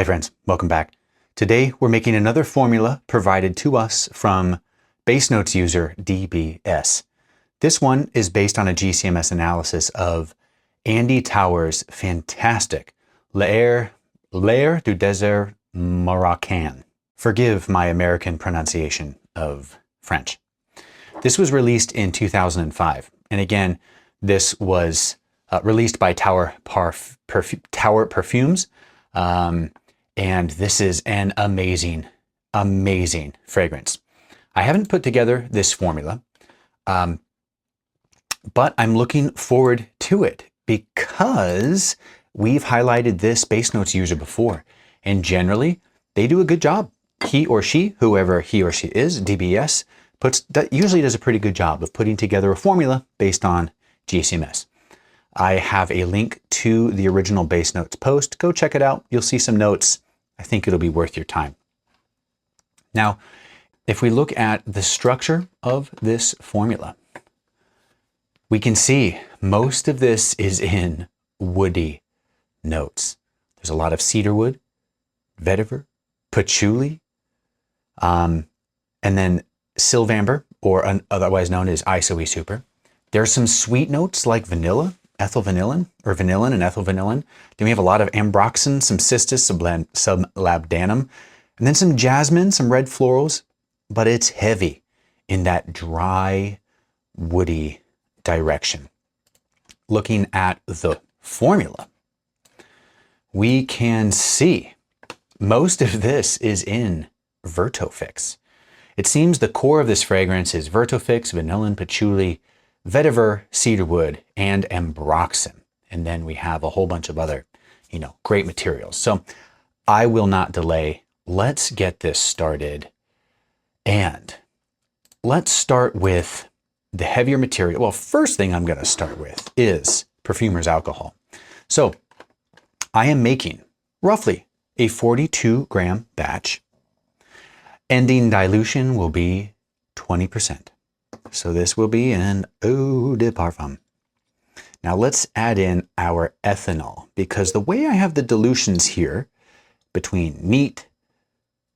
Hi friends, welcome back. Today we're making another formula provided to us from Base Notes user DBS. This one is based on a GCMS analysis of Andy Tower's fantastic L'Air du Desert Marocain. Forgive my American pronunciation of French. This was released in 2005. And again, this was released by Tower Perfumes. And this is an amazing, amazing fragrance. I haven't put together this formula, but I'm looking forward to it because we've highlighted this Base Notes user before, and generally they do a good job. He or she, whoever he or she is, DBS, usually does a pretty good job of putting together a formula based on GCMS. I have a link to the original Base Notes post. Go check it out. You'll see some notes. I think it'll be worth your time. Now, if we look at the structure of this formula, we can see most of this is in woody notes. There's a lot of cedarwood, vetiver, patchouli, and then sylvamber, or otherwise known as isoe super. There's some sweet notes like vanilla, ethyl vanillin, or vanillin and ethyl vanillin. Then we have a lot of ambroxan, some cistus, some labdanum, and then some jasmine, some red florals, but it's heavy in that dry, woody direction. Looking at the formula, we can see most of this is in Vertofix. It seems the core of this fragrance is Vertofix, vanillin, patchouli, vetiver, cedarwood, and ambroxan. And then we have a whole bunch of other, great materials. So I will not delay. Let's get this started. And let's start with the heavier material. Well, first thing I'm going to start with is Perfumer's alcohol. So I am making roughly a 42-gram batch. Ending dilution will be 20%. So this will be an eau de parfum. Now let's add in our ethanol, because the way I have the dilutions here between neat,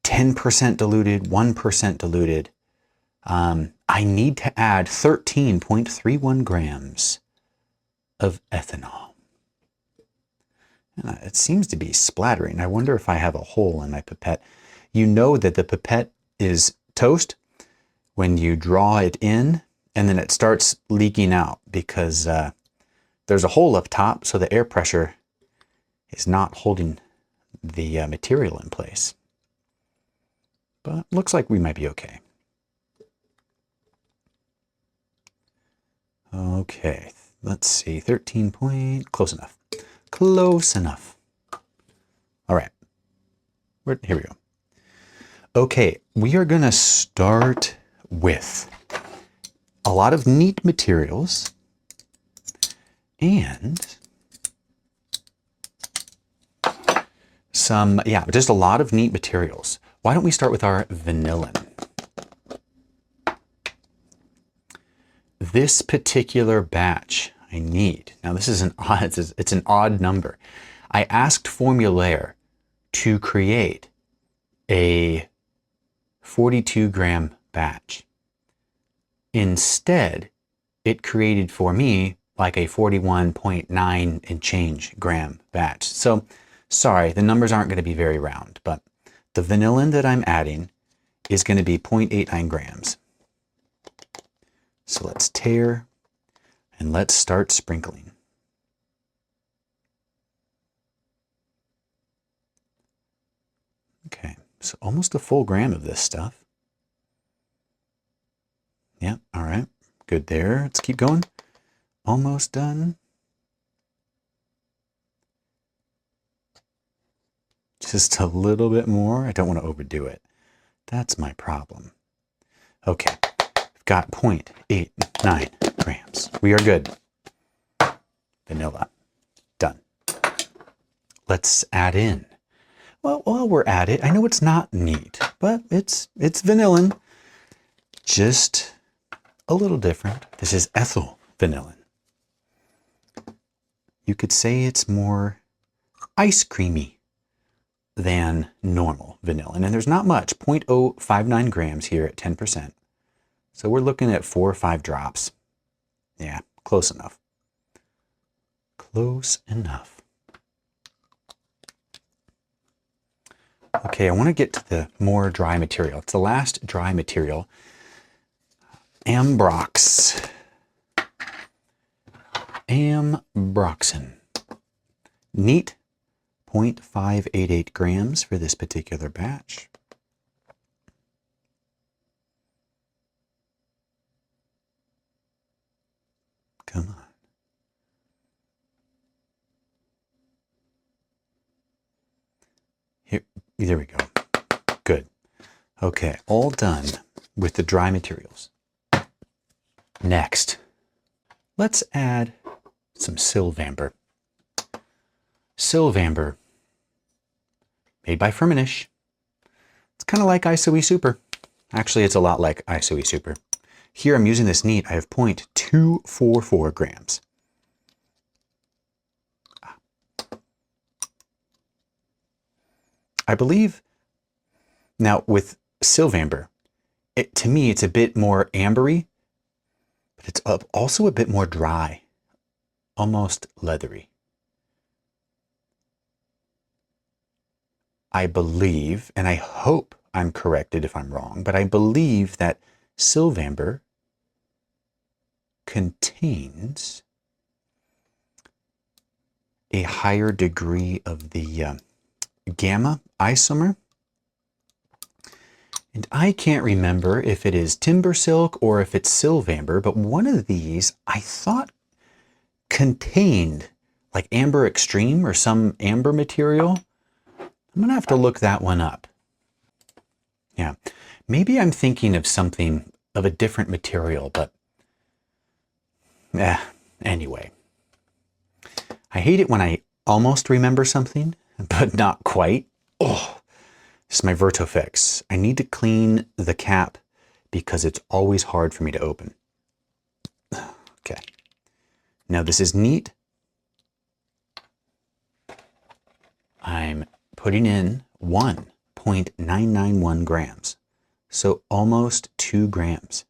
10% diluted, 1% diluted, I need to add 13.31 grams of ethanol. It seems to be splattering. I wonder if I have a hole in my pipette. You know that the pipette is toast when you draw it in and then it starts leaking out because there's a hole up top, so the air pressure is not holding the material in place. But looks like we might be okay. Okay, let's see, 13 point, close enough. Close enough. All right, here we go. Okay, we are gonna start with a lot of neat materials and just a lot of neat materials. Why don't we start with our vanillin? This particular batch I need, now this is it's an odd number. I asked Formulaire to create a 42-gram batch. Instead, it created for me like a 41.9 and change gram batch. So sorry, the numbers aren't going to be very round, but the vanillin that I'm adding is going to be 0.89 grams. So let's tare and let's start sprinkling. Okay, so almost a full gram of this stuff. Yeah, all right, good there. Let's keep going. Almost done. Just a little bit more. I don't want to overdo it. That's my problem. Okay, I've got 0.89 grams. We are good. Vanilla, done. Let's add in. Well, while we're at it, I know it's not neat, but it's vanillin. Just a little different. This is ethyl vanillin. You could say it's more ice creamy than normal vanilla. And then there's not much, 0.059 grams here at 10%. So we're looking at 4 or 5 drops. Yeah, close enough. Close enough. Okay, I want to get to the more dry material. It's the last dry material. Ambrox. Ambroxan. Neat, 0.588 grams for this particular batch. Come on. Here, there we go. Good. Okay, all done with the dry materials. Next, let's add some Sylvamber. Sylvamber, made by Firmenich. It's kind of like ISOE Super. Actually, it's a lot like ISOE Super. Here I'm using this neat. I have 0.244 grams. I believe, now with Sylvamber, to me it's a bit more ambery, but it's also a bit more dry, almost leathery. I believe, and I hope I'm corrected if I'm wrong, but I believe that Sylvamber contains a higher degree of the gamma isomer. And I can't remember if it is timber silk or if it's Sylvamber, but one of these I thought contained like amber extreme or some amber material. I'm gonna have to look that one up. Yeah, maybe I'm thinking of something of a different material, but anyway. I hate it when I almost remember something, but not quite. Oh, this is my Vertofix. I need to clean the cap because it's always hard for me to open. Okay. Now this is neat. I'm putting in 1.991 grams. So almost 2 grams.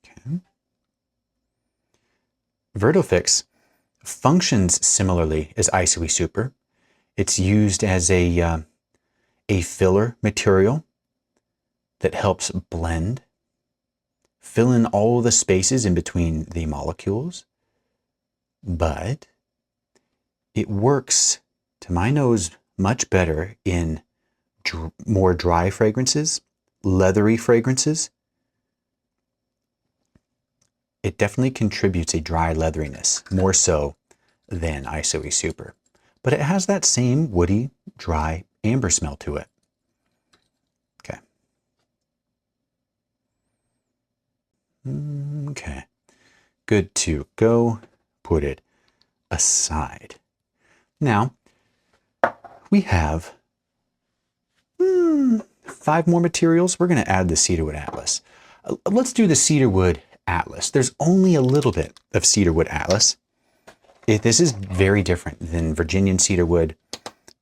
Okay. Vertofix functions similarly as ISOE Super. It's used as a filler material that helps blend, fill in all the spaces in between the molecules, but it works, to my nose, much better in more dry fragrances, leathery fragrances. It definitely contributes a dry leatheriness, more so than ISOE Super. But it has that same woody, dry amber smell to it. Okay. Okay. Good to go. Put it aside. Now, we have 5 more materials. We're going to add the cedarwood atlas. Let's do the cedarwood atlas. There's only a little bit of cedarwood atlas. This is very different than Virginian cedarwood,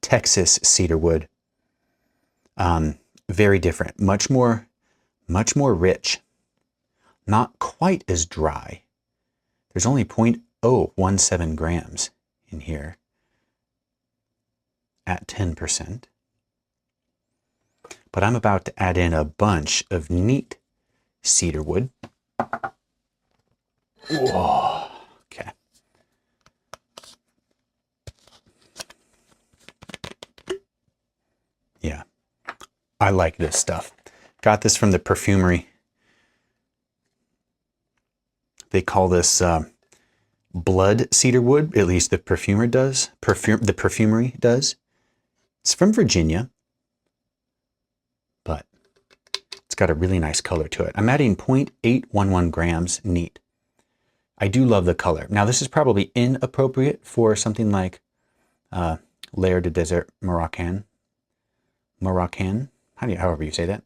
Texas cedarwood. Very different, much more rich, not quite as dry. There's only 0.017 grams in here at 10%. But I'm about to add in a bunch of neat cedarwood. Whoa. Okay. Yeah, I like this stuff. Got this from the Perfumery. They call this blood cedarwood, at least the Perfumer does. The Perfumery does. It's from Virginia, but it's got a really nice color to it. I'm adding 0.811 grams neat. I do love the color. Now, this is probably inappropriate for something like L'Air du Desert Marocain. However you say that.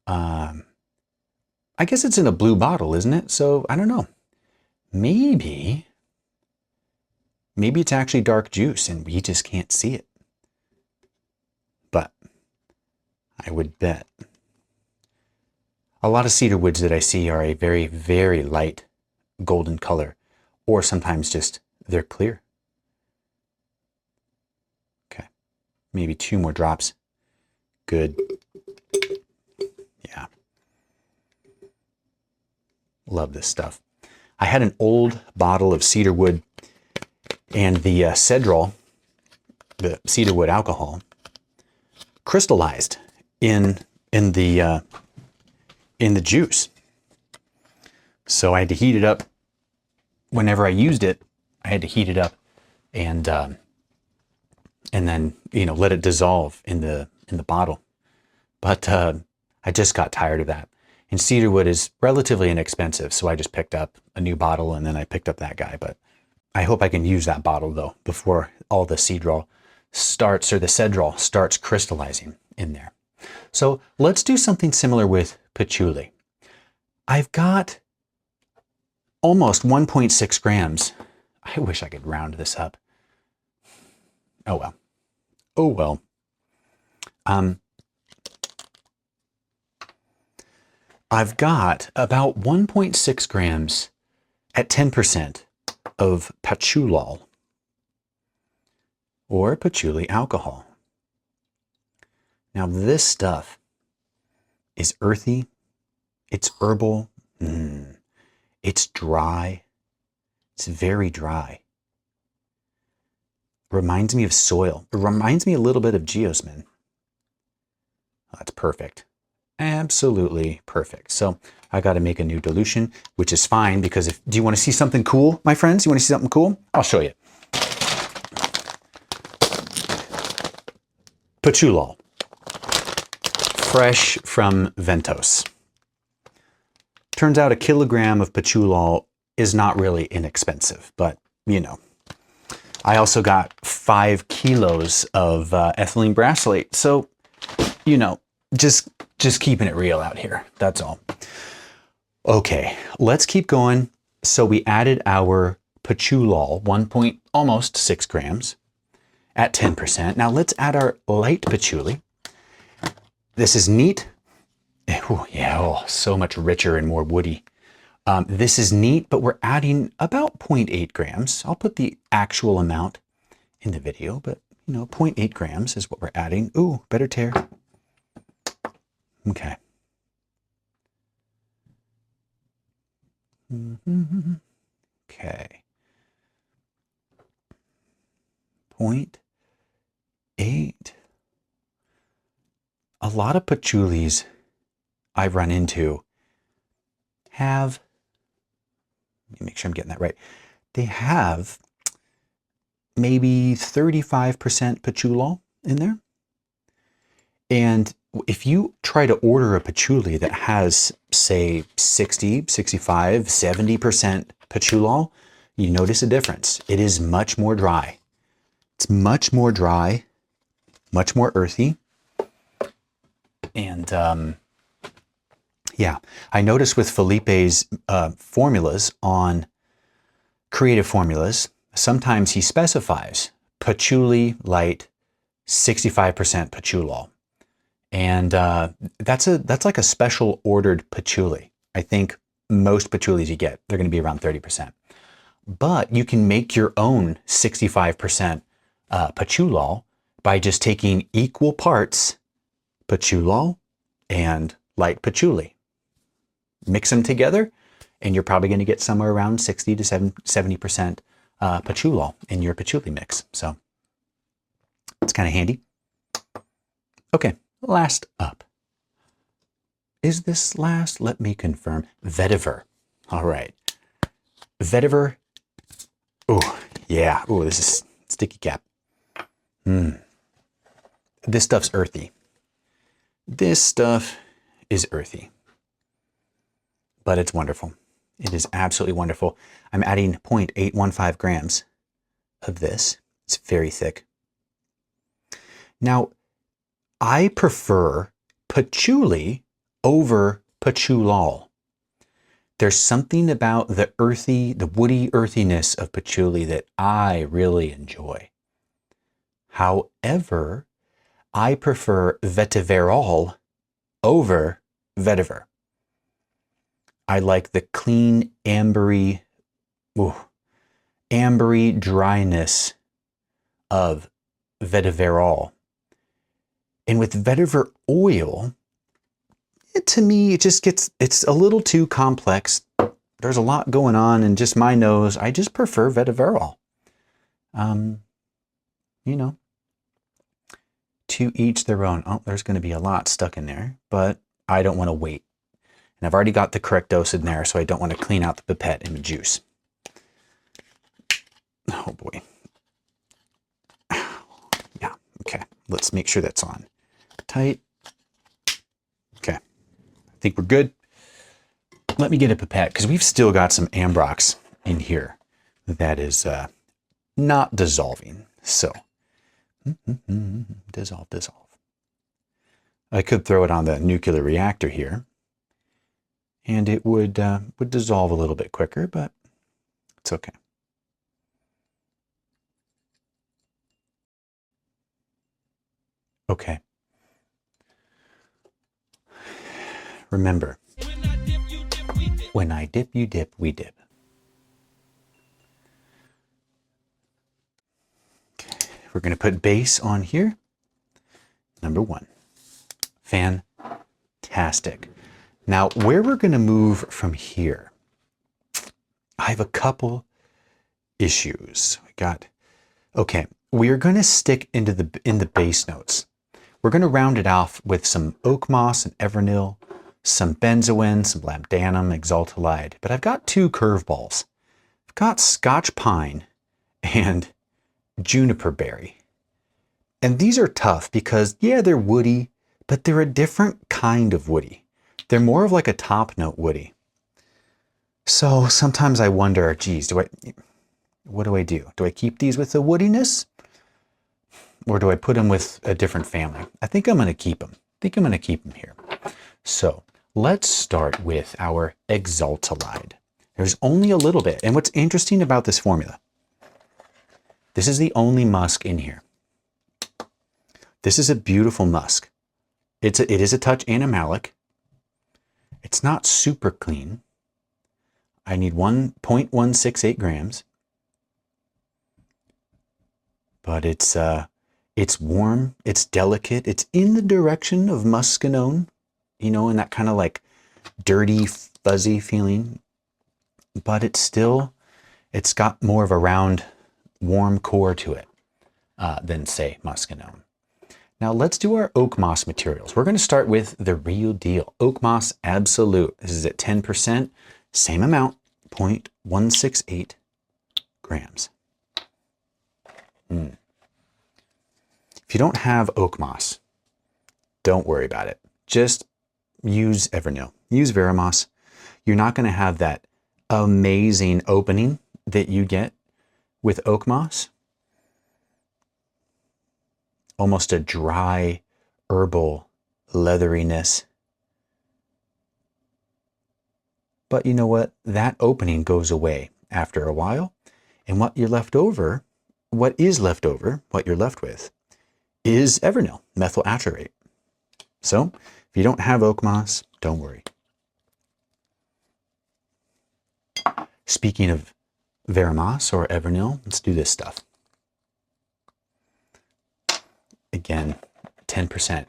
I guess it's in a blue bottle, isn't it? So I don't know. Maybe Maybe it's actually dark juice and we just can't see it. But I would bet a lot of cedar woods that I see are a very, very light golden color, or sometimes just they're clear. Okay, maybe 2 more drops. Good. Yeah. Love this stuff. I had an old bottle of cedar wood, and the cedrol, the cedar wood alcohol, crystallized in the juice. So I had to heat it up. Whenever I used it, I had to heat it up and then let it dissolve in the bottle. But I just got tired of that. And cedar wood is relatively inexpensive, so I just picked up a new bottle and then I picked up that guy. But I hope I can use that bottle though before all the cedrol starts, or the cedrol starts crystallizing in there. So let's do something similar with patchouli. I've got almost 1.6 grams. I wish I could round this up. Oh well. Oh well. I've got about 1.6 grams at 10% of patchoulol, or patchouli alcohol. Now this stuff is earthy, it's herbal, it's dry, it's very dry. Reminds me of soil. It reminds me a little bit of geosmin. That's perfect. Absolutely perfect. So I got to make a new dilution, which is fine because do you want to see something cool, my friends? You want to see something cool? I'll show you. Patchoulol, fresh from Ventos. Turns out a kilogram of patchoulol is not really inexpensive, but I also got 5 kilos of ethylene brassylate. So, just keeping it real out here. That's all. Okay, let's keep going. So we added our patchoulol, almost 6 grams at 10%. Now let's add our light patchouli. This is neat. Oh, yeah, so much richer and more woody. This is neat, but we're adding about 0.8 grams. I'll put the actual amount in the video, but 0.8 grams is what we're adding. Ooh, better tear. Okay. Okay. 0.8. A lot of patchoulis I've run into have, let me make sure I'm getting that right. They have maybe 35% patchoulol in there. And if you try to order a patchouli that has, say, 60, 65, 70% patchoulol, you notice a difference. It is much more dry. It's much more dry, much more earthy. And yeah, I noticed with Felipe's formulas on Creative Formulas, sometimes he specifies patchouli light, 65% patchoulol. And that's like a special ordered patchouli. I think most patchoulis you get, they're going to be around 30%. But you can make your own 65% patchoulol by just taking equal parts patchoulol and light patchouli. Mix them together, and you're probably going to get somewhere around 60 to 70% patchoulol in your patchouli mix. So it's kind of handy. Okay. Last up. Is this last? Let me confirm. Vetiver. All right. Vetiver. Oh, yeah. Oh, this is sticky cap. This stuff's earthy. This stuff is earthy. But it's wonderful. It is absolutely wonderful. I'm adding 0.815 grams of this. It's very thick. Now, I prefer patchouli over patchoulol There's something about the earthy, the woody earthiness of patchouli that I really enjoy. However, I prefer vetiverol over vetiver. I like the clean, ambery dryness of vetiverol. And with vetiver oil, to me, it just gets, it's a little too complex. There's a lot going on in just my nose. I just prefer vetiverol. You know, to each their own. Oh, there's going to be a lot stuck in there, but I don't want to wait. And I've already got the correct dose in there, so I don't want to clean out the pipette and the juice. Oh boy. Yeah, okay. Let's make sure that's on. Tight. Okay. I think we're good. Let me get a pipette, because we've still got some Ambrox in here that is not dissolving. So, dissolve, dissolve. I could throw it on the nuclear reactor here, and it would dissolve a little bit quicker, but it's okay. Okay. Remember, when I dip, you dip, we dip. Okay. We're going to put base on here. Number 1. Fantastic. Now, where we're going to move from here, I have a couple issues. Okay, we are going to stick in the base notes. We're going to round it off with some oak moss and Evernil, some benzoin, some labdanum, exaltalide. But I've got 2 curveballs. I've got Scotch pine and juniper berry. And these are tough because, yeah, they're woody, but they're a different kind of woody. They're more of like a top note woody. So sometimes I wonder, geez, what do I do? Do I keep these with the woodiness? Or do I put them with a different family? I think I'm going to keep them. I think I'm going to keep them here. So let's start with our exaltalide. There's only a little bit. And what's interesting about this formula, this is the only musk in here. This is a beautiful musk. It is a touch animalic. It's not super clean. I need 1.168 grams. But it's warm, it's delicate, it's in the direction of muscanone, you know, and that kind of like dirty, fuzzy feeling. But it's got more of a round, warm core to it than, say, muscanone. Now let's do our oak moss materials. We're going to start with the real deal. Oak moss absolute. This is at 10%, same amount, 0.168 grams. If you don't have oak moss, don't worry about it. Just use Evernil. Use Verimoss. You're not going to have that amazing opening that you get with oak moss. Almost a dry, herbal leatheriness. But you know what? That opening goes away after a while. And what you're left with, is Evernil, methyl atropate. So if you don't have oak moss, don't worry. Speaking of Verimoss or Evernil, let's do this stuff. Again, 10%.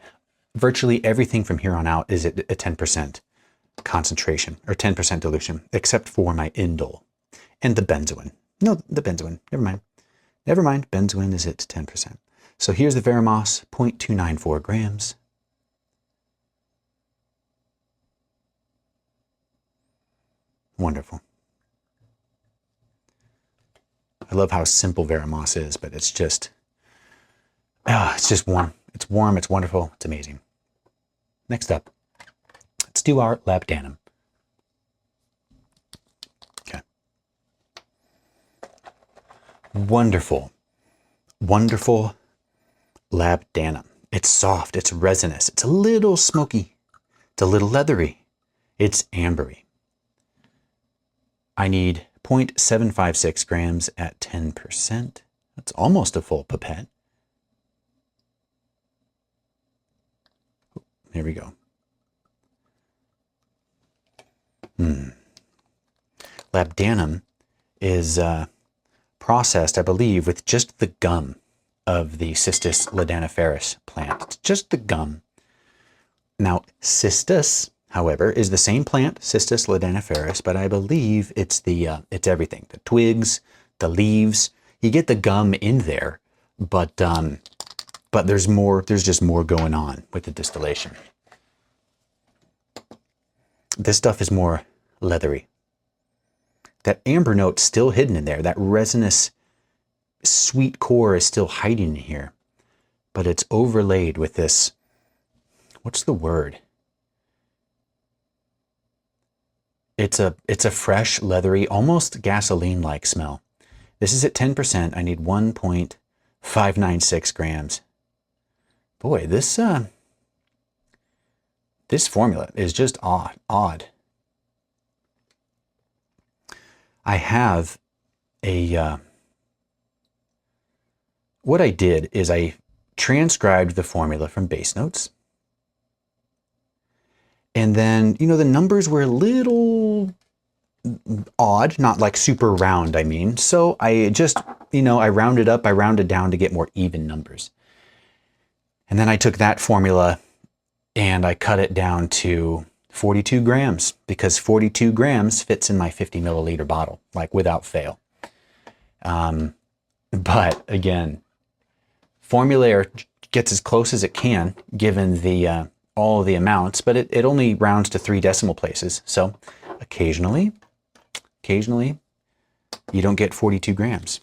Virtually everything from here on out is at a 10% concentration or 10% dilution, except for my indole and the benzoin. No, the benzoin. Never mind. Never mind. Benzoin is at 10%. So here's the Verimoss, 0.294 grams. Wonderful. I love how simple Verimoss is, but it's just warm. It's warm, it's wonderful, it's amazing. Next up, let's do our labdanum. Okay. Wonderful, wonderful labdanum. It's soft, it's resinous, it's a little smoky, it's a little leathery, it's ambery. I need 0.756 grams at 10%. That's almost a full pipette. There we go. Labdanum is processed, I believe, with just the gum of the Cistus ladaniferus plant. It's just the gum. Now, cistus, however, is the same plant, Cistus ladaniferus, but I believe it's it's everything. The twigs, the leaves. You get the gum in there, but there's more. There's just more going on with the distillation. This stuff is more leathery. That amber note's still hidden in there. That resinous, sweet core is still hiding in here, but it's overlaid with this. What's the word? It's a fresh, leathery, almost gasoline-like smell. This is at 10%. I need 1.596 grams. Boy, this formula is just odd. I have what I did is I transcribed the formula from base notes. And then, the numbers were a little odd, not like super round, I mean. So I just, I rounded up, I rounded down to get more even numbers. And then I took that formula and I cut it down to 42 grams because 42 grams fits in my 50 milliliter bottle, like without fail. But again, formula gets as close as it can given the all of the amounts, but it only rounds to 3 decimal places. So occasionally you don't get 42 grams.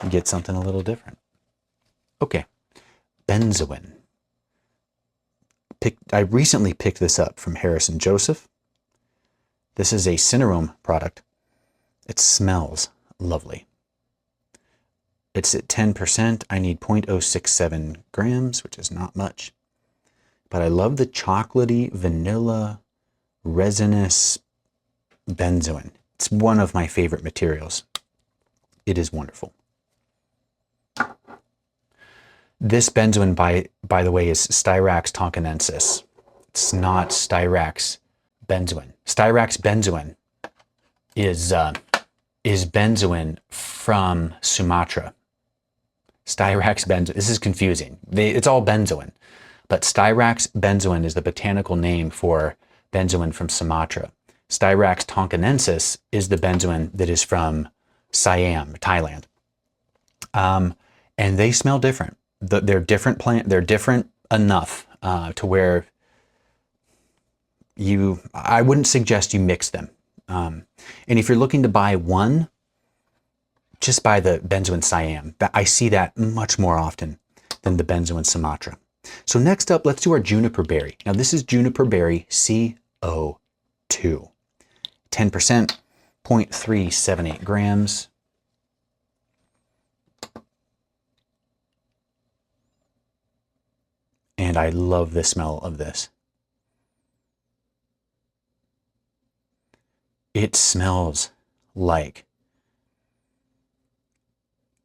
You get something a little different. Okay, benzoin. I recently picked this up from Harrison Joseph. This is a Cinerome product. It smells lovely. It's at 10%. I need 0.067 grams, which is not much. But I love the chocolatey, vanilla, resinous benzoin. It's one of my favorite materials. It is wonderful. This benzoin, by the way, is Styrax tonkinensis. It's not Styrax benzoin. Styrax benzoin is benzoin from Sumatra. Styrax benzoin. This is confusing. It's all benzoin, but Styrax benzoin is the botanical name for benzoin from Sumatra. Styrax tonkinensis is the benzoin that is from Siam, Thailand. And they smell different. They're different plant. They're different enough to where I wouldn't suggest you mix them. And if you're looking to buy one, just buy the benzoin Siam. I see that much more often than the benzoin Sumatra. So next up, let's do our juniper berry. Now this is juniper berry CO2. 10%, 0.378 grams. And I love the smell of this. It smells like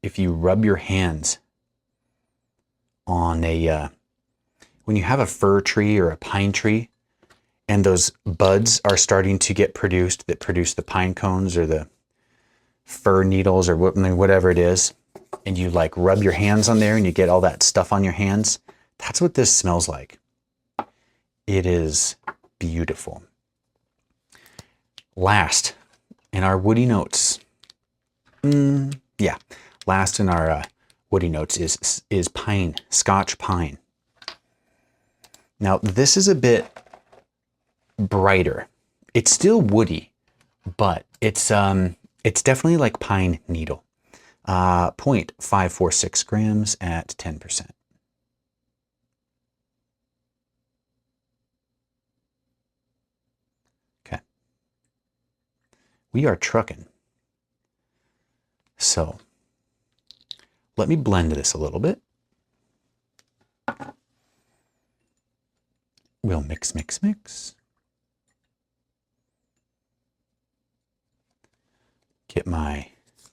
if you rub your hands on when you have a fir tree or a pine tree and those buds are starting to get produced that produce the pine cones or the fir needles or whatever it is, and you like rub your hands on there and you get all that stuff on your hands, that's what this smells like. It is beautiful. Last in our woody notes, last in our woody notes is pine, Scotch pine. Now this is a bit brighter. It's still woody, but it's definitely like pine needle. 0.546 grams at 10%. Okay. We are trucking. So let me blend this a little bit. We'll mix. Get my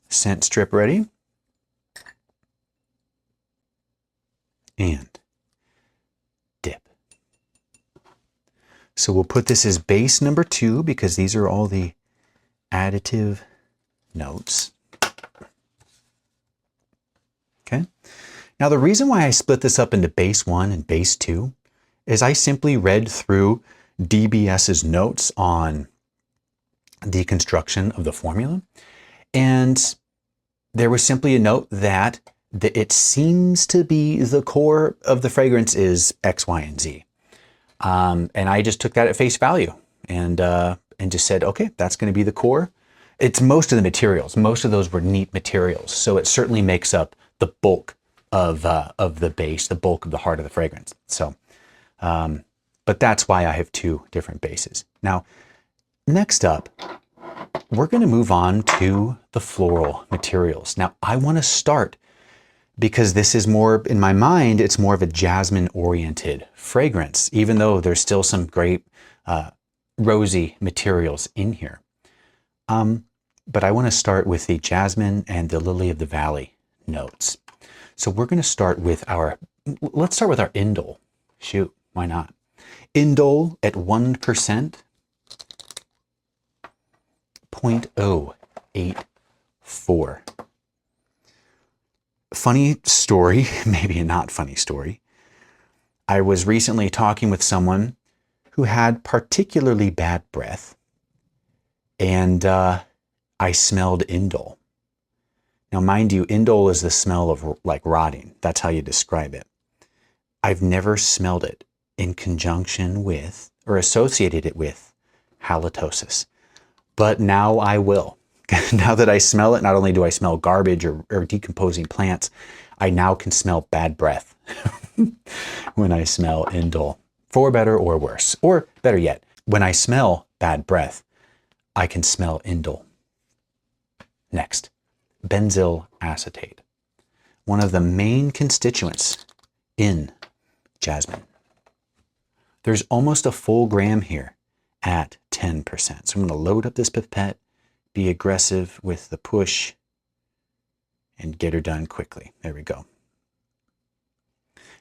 scent strip ready. And dip. So we'll put this as base number 2 because these are all the additive notes. Okay. Now the reason why I split this up into base 1 and base 2 is I simply read through DBS's notes on the construction of the formula, and there was simply a note that it seems to be the core of the fragrance is X, Y, and Z. And I just took that at face value and just said, okay, that's going to be the core. It's most of the materials. Most of those were neat materials. So it certainly makes up the bulk of the base, the bulk of the heart of the fragrance. So, but that's why I have 2 different bases. Now, next up, we're going to move on to the floral materials. Now, I want to start because this is more, in my mind, it's more of a jasmine-oriented fragrance, even though there's still some great rosy materials in here. But I want to start with the jasmine and the lily of the valley notes. So we're going to start with let's start with our indole. Shoot, why not? Indole at 1%, 0.084. Funny story, maybe a not funny story. I was recently talking with someone who had particularly bad breath, and I smelled indole. Now, mind you, indole is the smell of like rotting. That's how you describe it. I've never smelled it in conjunction with or associated it with halitosis, but now I will. Now that I smell it, not only do I smell garbage or decomposing plants, I now can smell bad breath when I smell indole, for better or worse. Or better yet, when I smell bad breath, I can smell indole. Next, benzyl acetate, one of the main constituents in jasmine. There's almost a full gram here at 10%. So I'm going to load up this pipette, be aggressive with the push, and get her done quickly. There we go.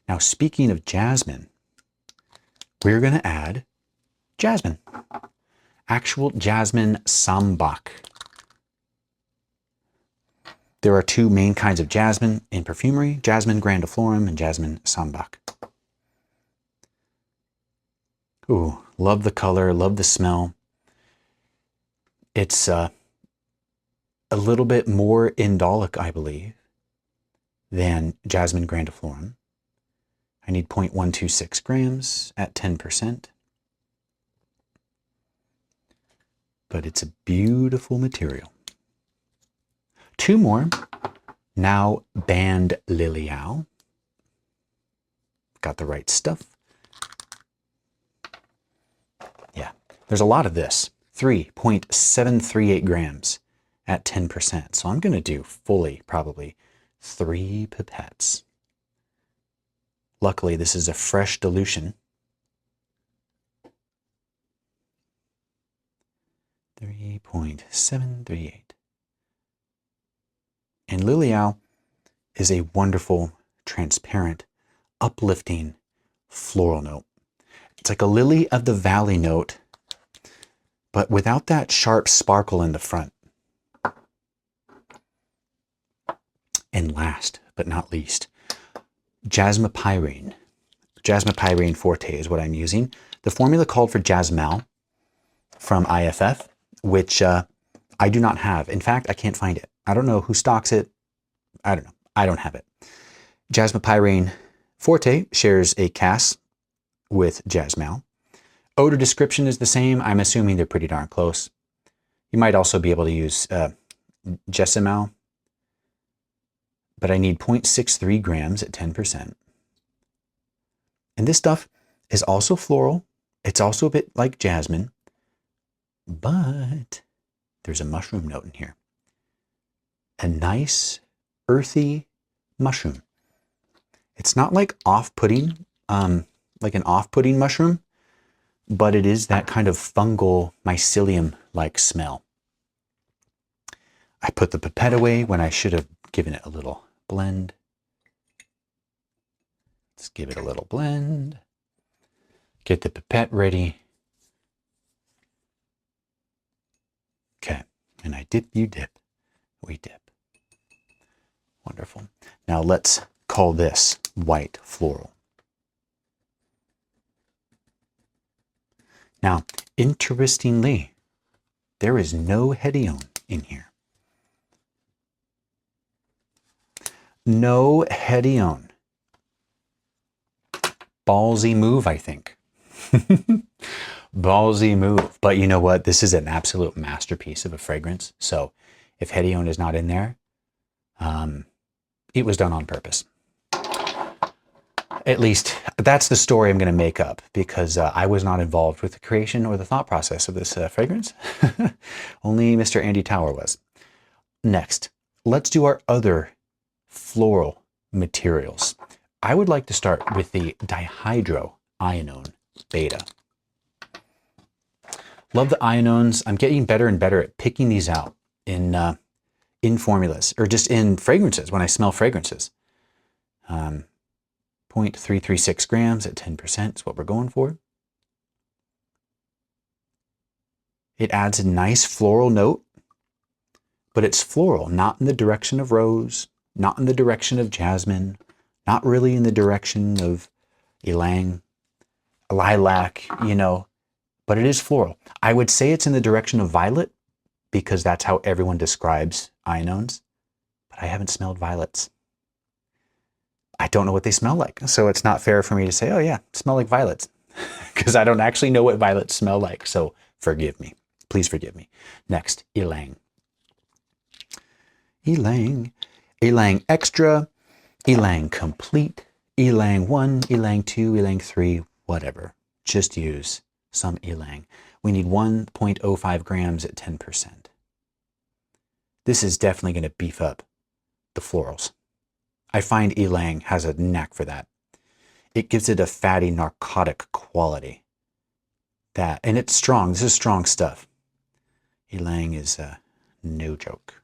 Now, speaking of jasmine, we're going to add jasmine. Actual jasmine sambac. There are 2 main kinds of jasmine in perfumery, jasmine grandiflorum and jasmine sambac. Ooh, love the color, love the smell. It's a little bit more indolic, I believe, than jasmine grandiflorum. I need 0.126 grams at 10%. But it's a beautiful material. 2 more. Now band lilial. Got the right stuff. Yeah, there's a lot of this. 3.738 grams at 10%. So I'm going to do fully probably 3 pipettes. Luckily, this is a fresh dilution. 3.738. And lilial is a wonderful, transparent, uplifting floral note. It's like a lily of the valley note, but without that sharp sparkle in the front. And last but not least, jasmopyrene. Jasmopyrene forte is what I'm using. The formula called for Jasmal from IFF, which I do not have. In fact, I can't find it. I don't know who stocks it. I don't know. I don't have it. Jasmopyrene forte shares a CAS with Jasmal. Odor description is the same. I'm assuming they're pretty darn close. You might also be able to use Jessimal, but I need 0.63 grams at 10%. And this stuff is also floral. It's also a bit like jasmine, but there's a mushroom note in here. A nice, earthy mushroom. It's not like off-putting, like an off-putting mushroom, but it is that kind of fungal mycelium-like smell. I put the pipette away when I should have given it a little blend. Let's give it a little blend. Get the pipette ready. Okay, and I dip, you dip, we dip. Wonderful. Now let's call this white floral. Now, interestingly, there is no hedione in here. No hedione. Ballsy move, I think. Ballsy move. But you know what? This is an absolute masterpiece of a fragrance. So if hedione is not in there, it was done on purpose. At least that's the story I'm going to make up, because I was not involved with the creation or the thought process of this fragrance. Only Mr. Andy Tower was. Next, let's do our other floral materials. I would like to start with the dihydroionone beta. Love the ionones. I'm getting better and better at picking these out in formulas, or just in fragrances when I smell fragrances. 0.336 grams at 10% is what we're going for. It adds a nice floral note, but it's floral, not in the direction of rose, not in the direction of jasmine, not really in the direction of ylang, lilac, you know, but it is floral. I would say it's in the direction of violet, because that's how everyone describes ionones, but I haven't smelled violets. I don't know what they smell like, so it's not fair for me to say, oh yeah, smell like violets, because I don't actually know what violets smell like, so forgive me. Please forgive me. Next, ylang. Ylang. Ylang Extra, Ylang Complete, Ylang 1, Ylang 2, Ylang 3, whatever. Just use some ylang. We need 1.05 grams at 10%. This is definitely going to beef up the florals. I find ylang has a knack for that. It gives it a fatty narcotic quality. And it's strong. This is strong stuff. Ylang is no joke.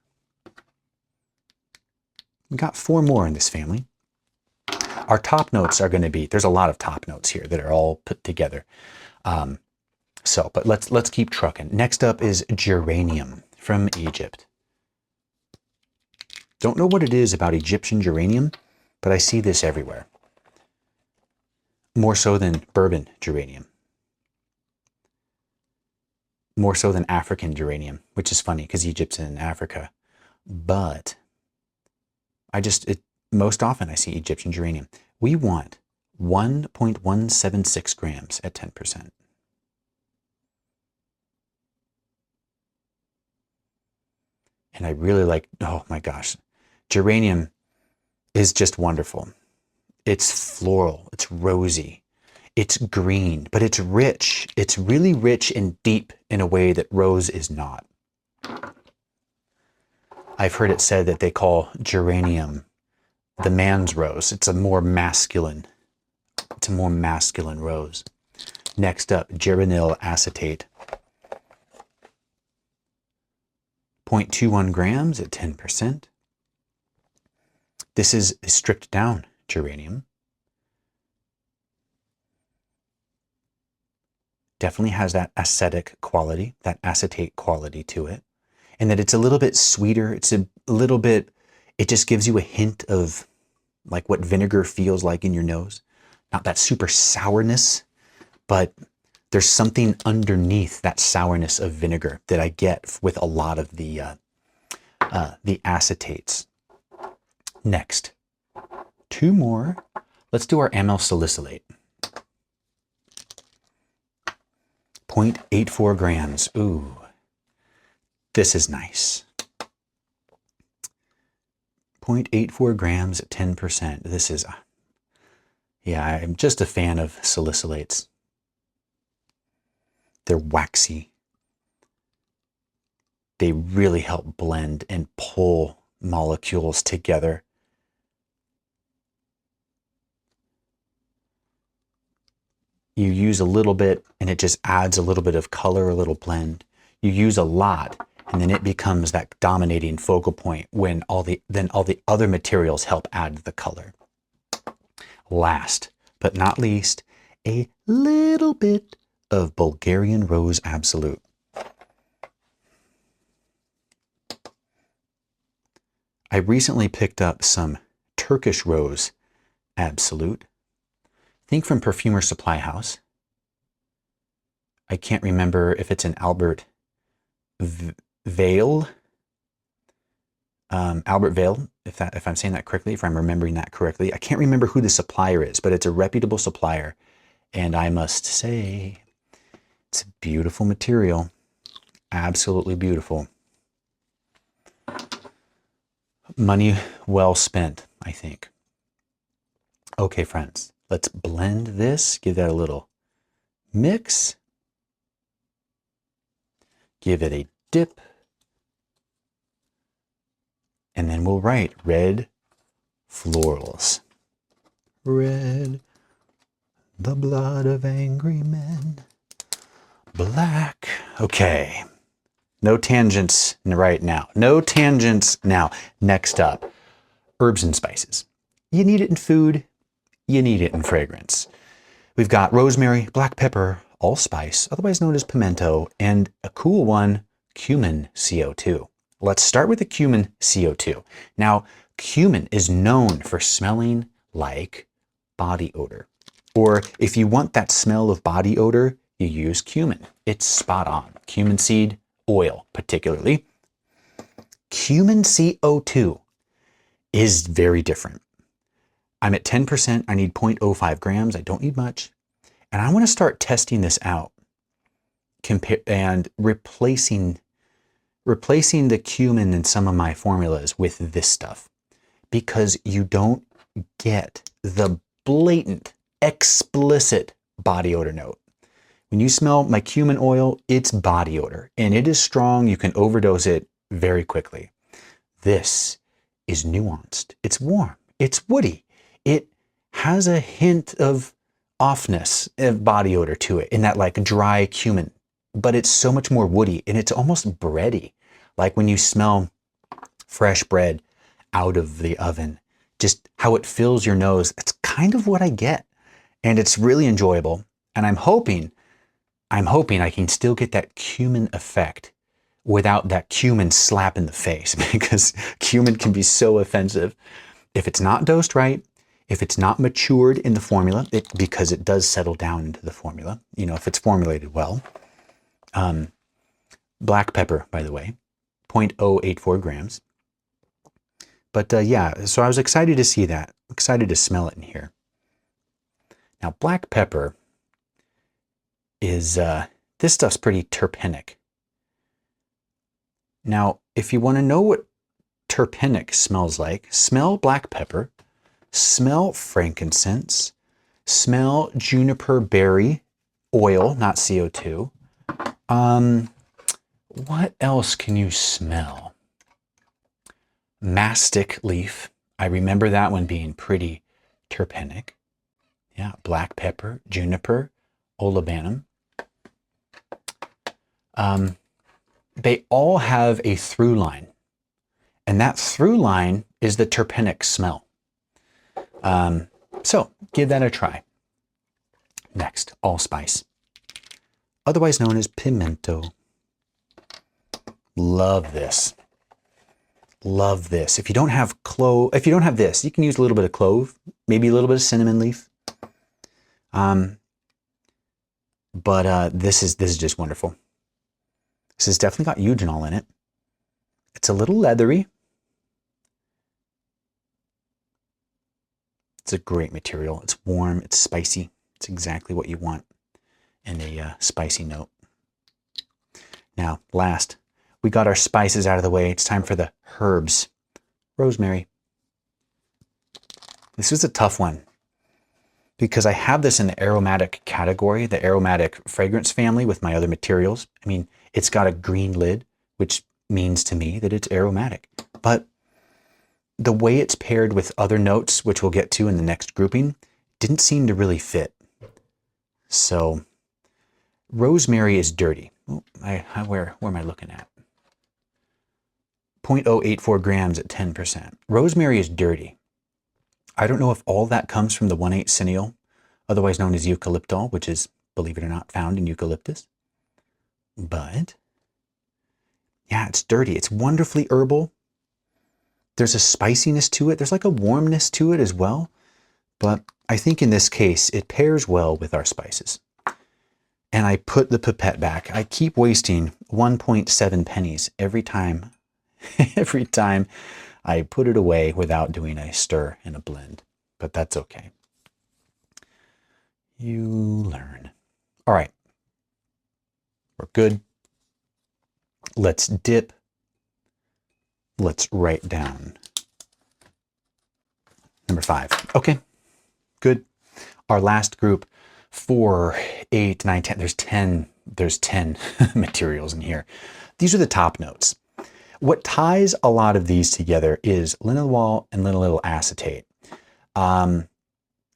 We got 4 more in this family. Our top notes are going to be, there's a lot of top notes here that are all put together. But let's keep trucking. Next up is geranium from Egypt. Don't know what it is about Egyptian geranium, but I see this everywhere. More so than bourbon geranium. More so than African geranium, which is funny because Egypt's in Africa. But most often I see Egyptian geranium. We want 1.176 grams at 10%. And I really like, oh my gosh, geranium is just wonderful. It's floral, it's rosy, it's green, but it's rich. It's really rich and deep in a way that rose is not. I've heard it said that they call geranium the man's rose. It's a more masculine rose. Next up, geranyl acetate. 0.21 grams at 10%. This is stripped down geranium. Definitely has that acetic quality, that acetate quality to it. And that it's a little bit sweeter. It's a little bit, it just gives you a hint of like what vinegar feels like in your nose. Not that super sourness, but there's something underneath that sourness of vinegar that I get with a lot of the acetates. Next, 2 more. Let's do our amyl salicylate. 0.84 grams. Ooh, this is nice. 0.84 grams at 10%. This is, yeah, I'm just a fan of salicylates. They're waxy. They really help blend and pull molecules together. You use a little bit and it just adds a little bit of color, a little blend. You use a lot And then it becomes that dominating focal point when all the other materials help add the color. Last but not least, a little bit of Bulgarian Rose Absolute. I recently picked up some Turkish Rose Absolute. Think from Perfumer Supply House. I can't remember if it's an Albert Vale. Albert Vale, if I'm saying that correctly, if I'm remembering that correctly. I can't remember who the supplier is, but it's a reputable supplier. And I must say, it's a beautiful material. Absolutely beautiful. Money well spent, I think. Okay, friends, let's blend this, give that a little mix. Give it a dip. And then we'll write red florals. Red, the blood of angry men. Black. Okay. No tangents right now. No tangents now. Next up, herbs and spices. You need it in food. You need it in fragrance. We've got rosemary, black pepper, allspice, otherwise known as pimento, and a cool one, cumin CO2. Let's start with the cumin CO2. Now, cumin is known for smelling like body odor. Or if you want that smell of body odor, you use cumin. It's spot on. Cumin seed oil, particularly. Cumin CO2 is very different. I'm at 10%. I need 0.05 grams. I don't need much. And I want to start testing this out and replacing the cumin in some of my formulas with this stuff, because you don't get the blatant, explicit body odor note. When you smell my cumin oil, it's body odor, and it is strong. You can overdose it very quickly. This is nuanced. It's warm. It's woody. It has a hint of offness of body odor to it in that like dry cumin, but it's so much more woody, and it's almost bready. Like when you smell fresh bread out of the oven, just how it fills your nose. It's kind of what I get, and it's really enjoyable. And I'm hoping I can still get that cumin effect without that cumin slap in the face, because cumin can be so offensive. If it's not dosed right, if it's not matured in the formula, because it does settle down into the formula, you know, if it's formulated well. Black pepper, by the way, 0.084 grams. But yeah, so I was excited to see that. Excited to smell it in here. Now, black pepper is, this stuff's pretty terpenic. Now, if you want to know what terpenic smells like, smell black pepper, smell frankincense, smell juniper berry oil, not CO2. What else can you smell? Mastic leaf. I remember that one being pretty terpenic. Yeah, black pepper, juniper, olibanum. They all have a through line, and that through line is the terpenic smell. So give that a try. Next, allspice, otherwise known as pimento. Love this. Love this. If you don't have if you don't have this, you can use a little bit of clove, maybe a little bit of cinnamon leaf. But this is just wonderful. This has definitely got eugenol in it. It's a little leathery. It's a great material. It's warm. It's spicy. It's exactly what you want in a spicy note. Now, last, we got our spices out of the way. It's time for the herbs. Rosemary. This was a tough one because I have this in the aromatic category, the aromatic fragrance family with my other materials. I mean, it's got a green lid, which means to me that it's aromatic. But the way it's paired with other notes, which we'll get to in the next grouping, didn't seem to really fit. So rosemary is dirty. Oh, where am I looking at? 0.084 grams at 10%. Rosemary is dirty. I don't know if all that comes from the 1,8 cineol, otherwise known as eucalyptol, which is, believe it or not, found in eucalyptus. But yeah, it's dirty. It's wonderfully herbal. There's a spiciness to it. There's like a warmness to it as well. But I think in this case, it pairs well with our spices. And I put the pipette back. I keep wasting 1.7 pennies every time, every time I put it away without doing a stir and a blend. But that's okay. You learn. All right. We're good. Let's dip. Let's write down number 5. Okay, good. Our last group, 4, 8, 9, 10. There's 10 materials in here. These are the top notes. What ties a lot of these together is linalool and linalool acetate. And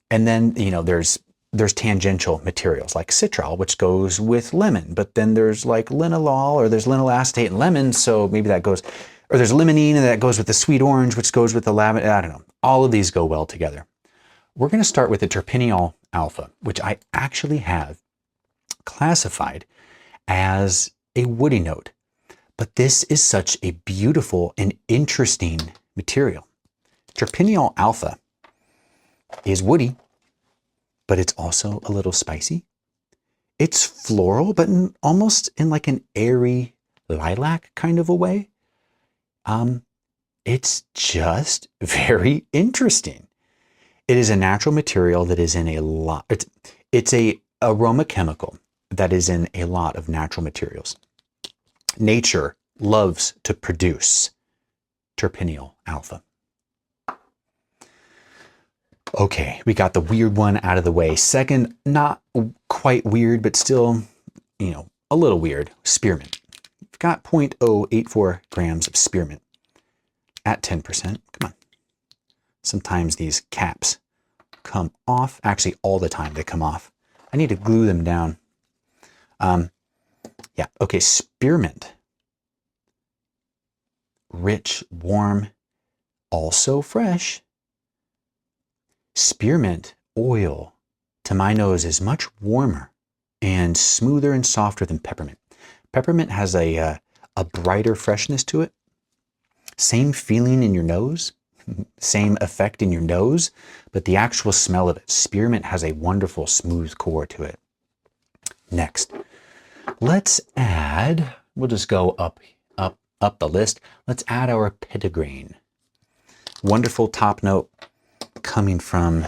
then, there's tangential materials like citral, which goes with lemon, but then there's like linalool, or there's linalool acetate and lemon, so maybe that goes, or there's limonene and that goes with the sweet orange, which goes with the lavender. I don't know. All of these go well together. We're going to start with the terpineol alpha, which I actually have classified as a woody note. But this is such a beautiful and interesting material. Terpineol alpha is woody, but it's also a little spicy. It's floral, but almost in like an airy lilac kind of a way. It's just very interesting. It is a natural material that is in a lot. It's a aroma chemical that is in a lot of natural materials. Nature loves to produce terpineol alpha. Okay, we got the weird one out of the way. Second, not quite weird, but still, a little weird, spearmint. We've got 0.084 grams of spearmint at 10%. Come on. Sometimes these caps come off. Actually, all the time they come off. I need to glue them down. Yeah, okay, spearmint. Rich, warm, also fresh. Spearmint oil, to my nose, is much warmer and smoother and softer than peppermint. Peppermint has a brighter freshness to it. Same feeling in your nose, same effect in your nose, but the actual smell of it. Spearmint has a wonderful smooth core to it. Next, let's add, we'll just go up the list. Let's add our petitgrain. Wonderful top note coming from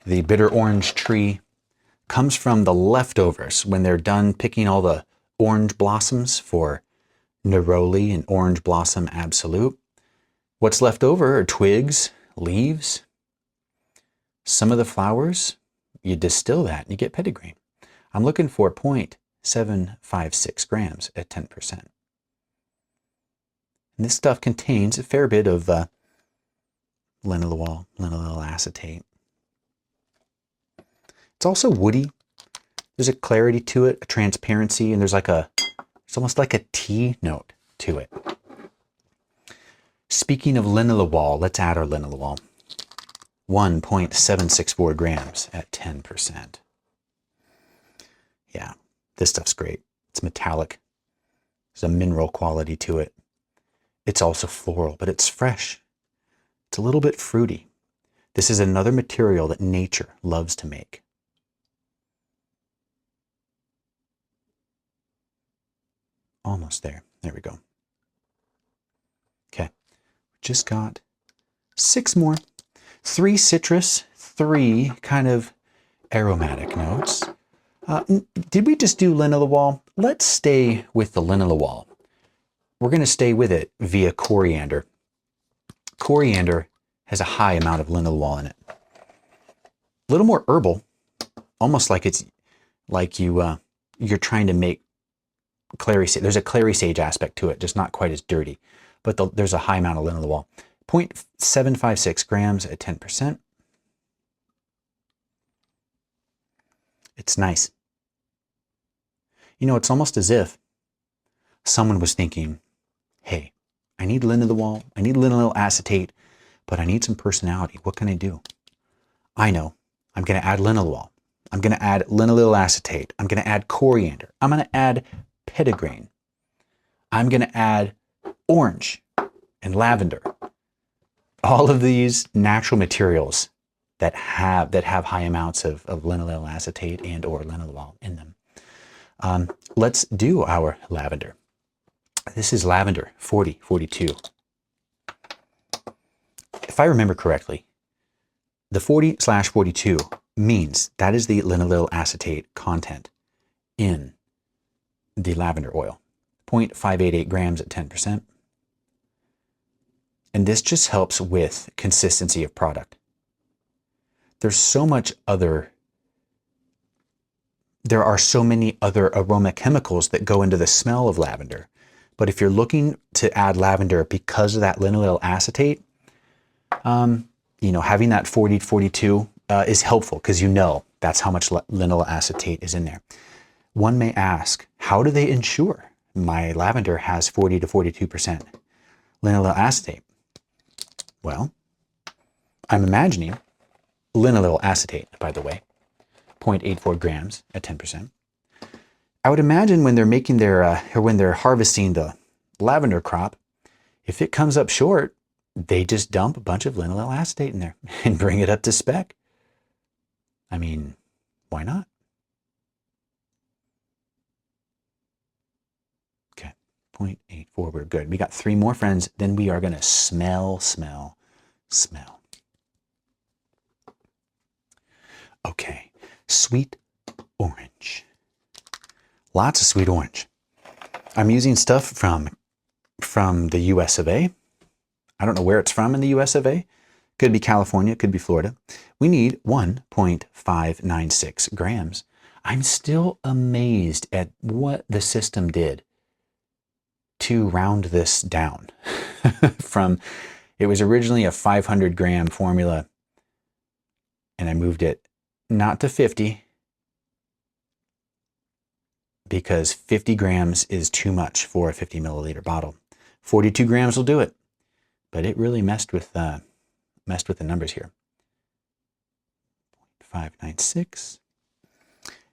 the bitter orange tree. Comes from the leftovers when they're done picking all the orange blossoms for neroli and orange blossom absolute. What's left over are twigs, leaves, some of the flowers. You distill that and you get petitgrain. I'm looking for 0.756 grams at 10%. And this stuff contains a fair bit of linalool, linalool acetate. It's also woody. There's a clarity to it, a transparency, and it's almost like a tea note to it. Speaking of linalool, let's add our linalool. 1.764 grams at 10%. Yeah, this stuff's great. It's metallic. There's a mineral quality to it. It's also floral, but it's fresh. It's a little bit fruity. This is another material that nature loves to make. Almost there. There we go. Okay. Just got 6 more. 3 citrus, 3 kind of aromatic notes. Did we just do linalool? Let's stay with the linalool. We're going to stay with it via coriander. Coriander has a high amount of linalool in it. A little more herbal, almost like it's like you're trying to make clary sage. There's a clary sage aspect to it, just not quite as dirty. But there's a high amount of linalool. 0.756 grams at 10%. It's nice. It's almost as if someone was thinking, hey, I need linalool, I need linalool acetate, but I need some personality. What can I do? I know. I'm going to add linalool. I'm going to add linalool acetate. I'm going to add coriander. I'm going to add petitgrain. I'm going to add orange and lavender. All of these natural materials that have high amounts of linalool acetate and or linalool in them. Let's do our lavender. This is lavender 4042. If I remember correctly, the 40/42 means that is the linalool acetate content in the lavender oil. 0.588 grams at 10%. And this just helps with consistency of product. There are so many other aroma chemicals that go into the smell of lavender. But if you're looking to add lavender because of that linalool acetate, having that 40/42 is helpful because that's how much linalool acetate is in there. One may ask, how do they ensure my lavender has 40 to 42% linalool acetate? Well, I'm imagining linalool acetate, by the way, 0.84 grams at 10%. I would imagine when they're making when they're harvesting the lavender crop, if it comes up short, they just dump a bunch of linalool acetate in there and bring it up to spec. I mean, why not? Okay, 0.84, we're good. We got 3 more, friends. Then we are going to smell. Okay, sweet orange. Lots of sweet orange. I'm using stuff from the US of A. I don't know where it's from in the US of A. Could be California, could be Florida. We need 1.596 grams. I'm still amazed at what the system did to round this down. It was originally a 500 gram formula, and I moved it not to 50 because 50 grams is too much for a 50 milliliter bottle. 42 grams will do it, but it really messed with the numbers here. 596.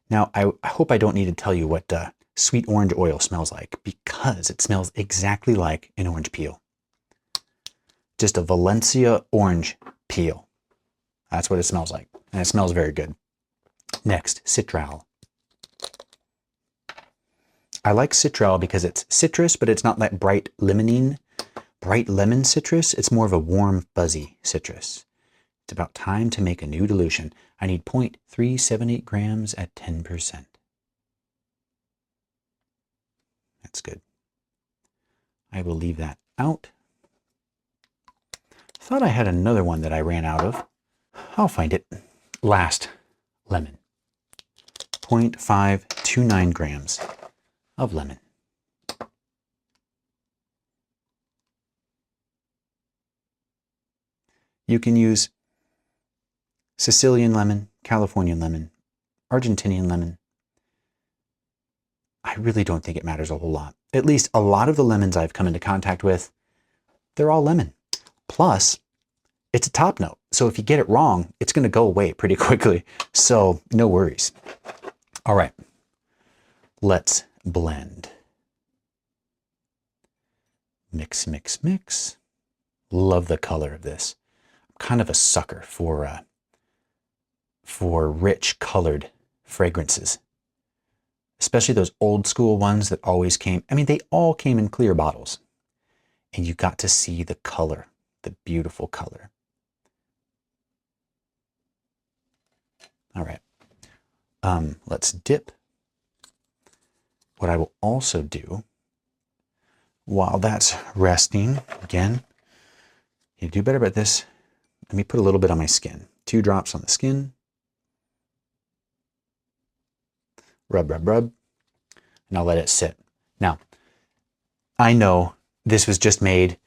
Now, I hope I don't need to tell you what sweet orange oil smells like, because it smells exactly like an orange peel. Just a Valencia orange peel. That's what it smells like, and it smells very good. Next, citral. I like citral because it's citrus, but it's not that bright lemon citrus. It's more of a warm, fuzzy citrus. It's about time to make a new dilution. I need 0.378 grams at 10%. That's good. I will leave that out. Thought I had another one that I ran out of. I'll find it. Last, lemon. 0.529 grams of lemon. You can use Sicilian lemon, Californian lemon, Argentinian lemon. I really don't think it matters a whole lot. At least a lot of the lemons I've come into contact with, they're all lemon. Plus, it's a top note. So if you get it wrong, it's going to go away pretty quickly. So no worries. All right, let's blend. Mix, mix, mix. Love the color of this. I'm kind of a sucker for rich colored fragrances, especially those old school ones that always came. I mean, they all came in clear bottles, and you got to see the color, the beautiful color. All right, let's dip. What I will also do while that's resting, again, you do better about this. Let me put a little bit on my skin. 2 drops on the skin. Rub, rub, rub. And I'll let it sit. Now, I know this was just made.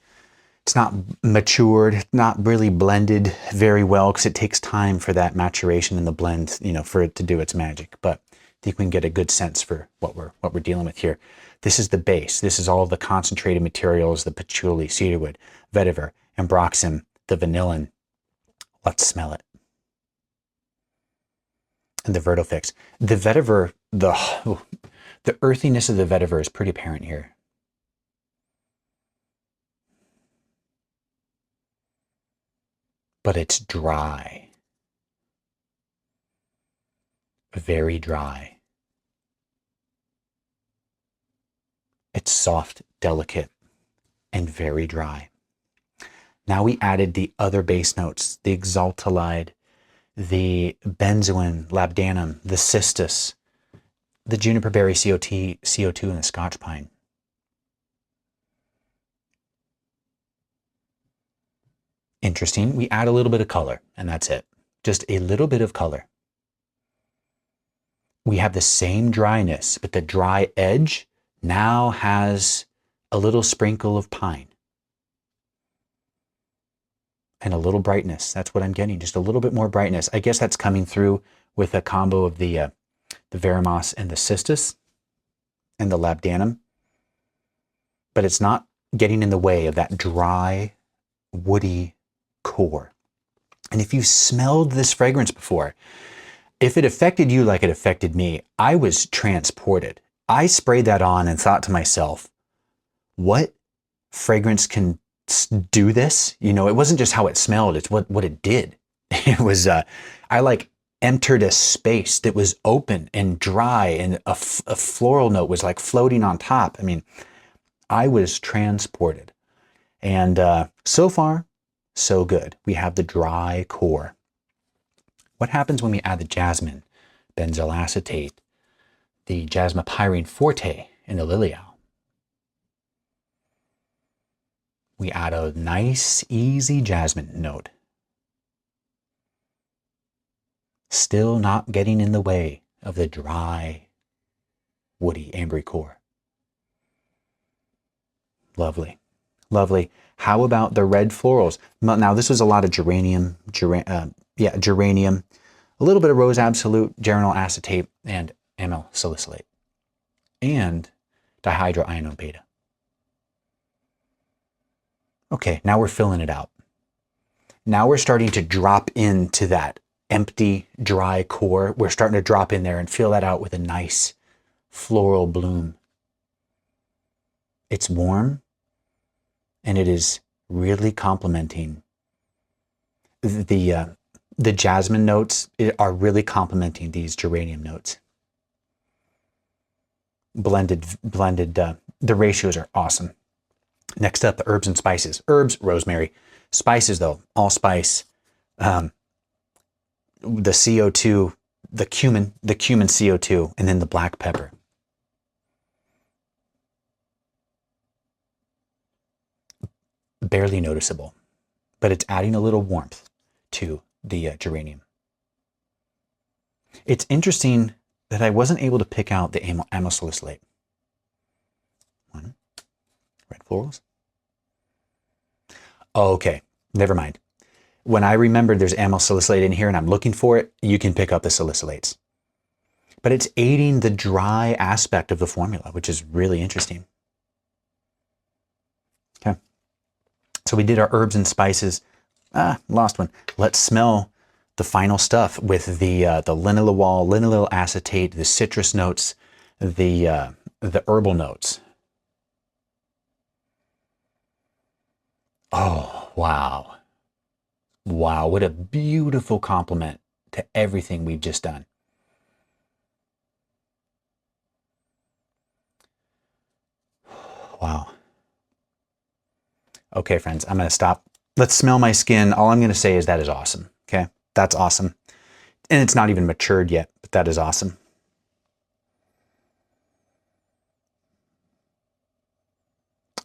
It's not matured, not really blended very well because it takes time for that maturation in the blend, for it to do its magic. But think we can get a good sense for what we're dealing with here. This is the base. This is all the concentrated materials, the patchouli, cedarwood, vetiver, ambroxan, the vanillin. Let's smell it. And the vertofix. The vetiver, the earthiness of the vetiver is pretty apparent here. But it's dry. Very dry. It's soft, delicate, and very dry. Now we added the other base notes, the exaltalide, the benzoin, labdanum, the cistus, the juniper berry CO2, and the scotch pine. Interesting. We add a little bit of color, and that's it. Just a little bit of color. We have the same dryness, but the dry edge now has a little sprinkle of pine and a little brightness. That's what I'm getting, just a little bit more brightness. I guess that's coming through with a combo of the veramos and the cistus and the labdanum, but it's not getting in the way of that dry, woody core. And if you smelled this fragrance before, if it affected you like it affected me, I was transported. I sprayed that on and thought to myself, what fragrance can do this? You know, it wasn't just how it smelled, it's what it did. It was, I like entered a space that was open and dry, and a floral note was like floating on top. I mean, I was transported. And so far, so good. We have the dry core. What happens when we add the jasmine, benzyl acetate, the jasmopyrene forte, and the lilial? We add a nice, easy jasmine note. Still not getting in the way of the dry, woody, ambery core. Lovely, lovely. How about the red florals? Now this was a lot of geranium, geranium, a little bit of rose absolute, geranyl acetate, and amyl salicylate, and dihydroiodine beta. Okay, now we're filling it out. Now we're starting to drop into that empty, dry core. We're starting to drop in there and fill that out with a nice floral bloom. It's warm, and it is really complementing the jasmine notes are really complementing these geranium notes. Blended, the ratios are awesome. Next up, the herbs and spices. Herbs, rosemary. Spices, though, allspice. The CO2, the cumin CO2, and then the black pepper. Barely noticeable, but it's adding a little warmth to the geranium. It's interesting that I wasn't able to pick out the amyl salicylate. One, red florals. Okay, never mind. When I remembered there's amyl salicylate in here and I'm looking for it, you can pick up the salicylates. But it's aiding the dry aspect of the formula, which is really interesting. Okay. So we did our herbs and spices. Lost one. Let's smell the final stuff with the linalool, linalool acetate, the citrus notes, the herbal notes. Oh, wow. Wow, what a beautiful compliment to everything we've just done. Wow. Okay, friends, I'm going to stop. Let's smell my skin. All I'm going to say is that is awesome. Okay, that's awesome. And it's not even matured yet, but that is awesome.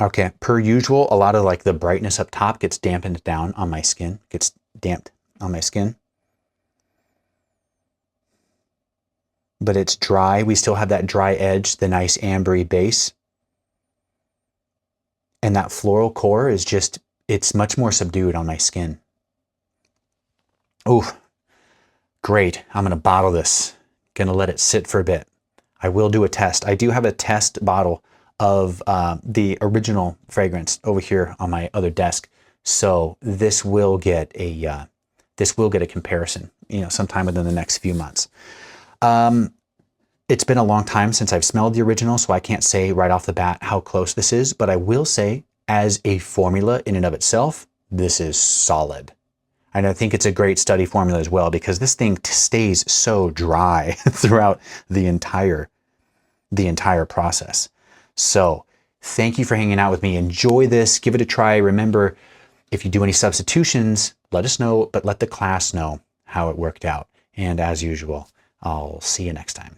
Okay, per usual, a lot of like the brightness up top gets dampened down on my skin, gets damped on my skin. But it's dry. We still have that dry edge, the nice ambery base. And that floral core is just, it's much more subdued on my skin. Oh, great. I'm going to bottle this. Going to let it sit for a bit. I will do a test. I do have a test bottle of the original fragrance over here on my other desk. So this will get a comparison, sometime within the next few months. It's been a long time since I've smelled the original, so I can't say right off the bat how close this is, but I will say as a formula in and of itself, this is solid. And I think it's a great study formula as well, because this thing stays so dry throughout the entire process. So thank you for hanging out with me. Enjoy this. Give it a try. Remember, if you do any substitutions, let us know, but let the class know how it worked out. And as usual, I'll see you next time.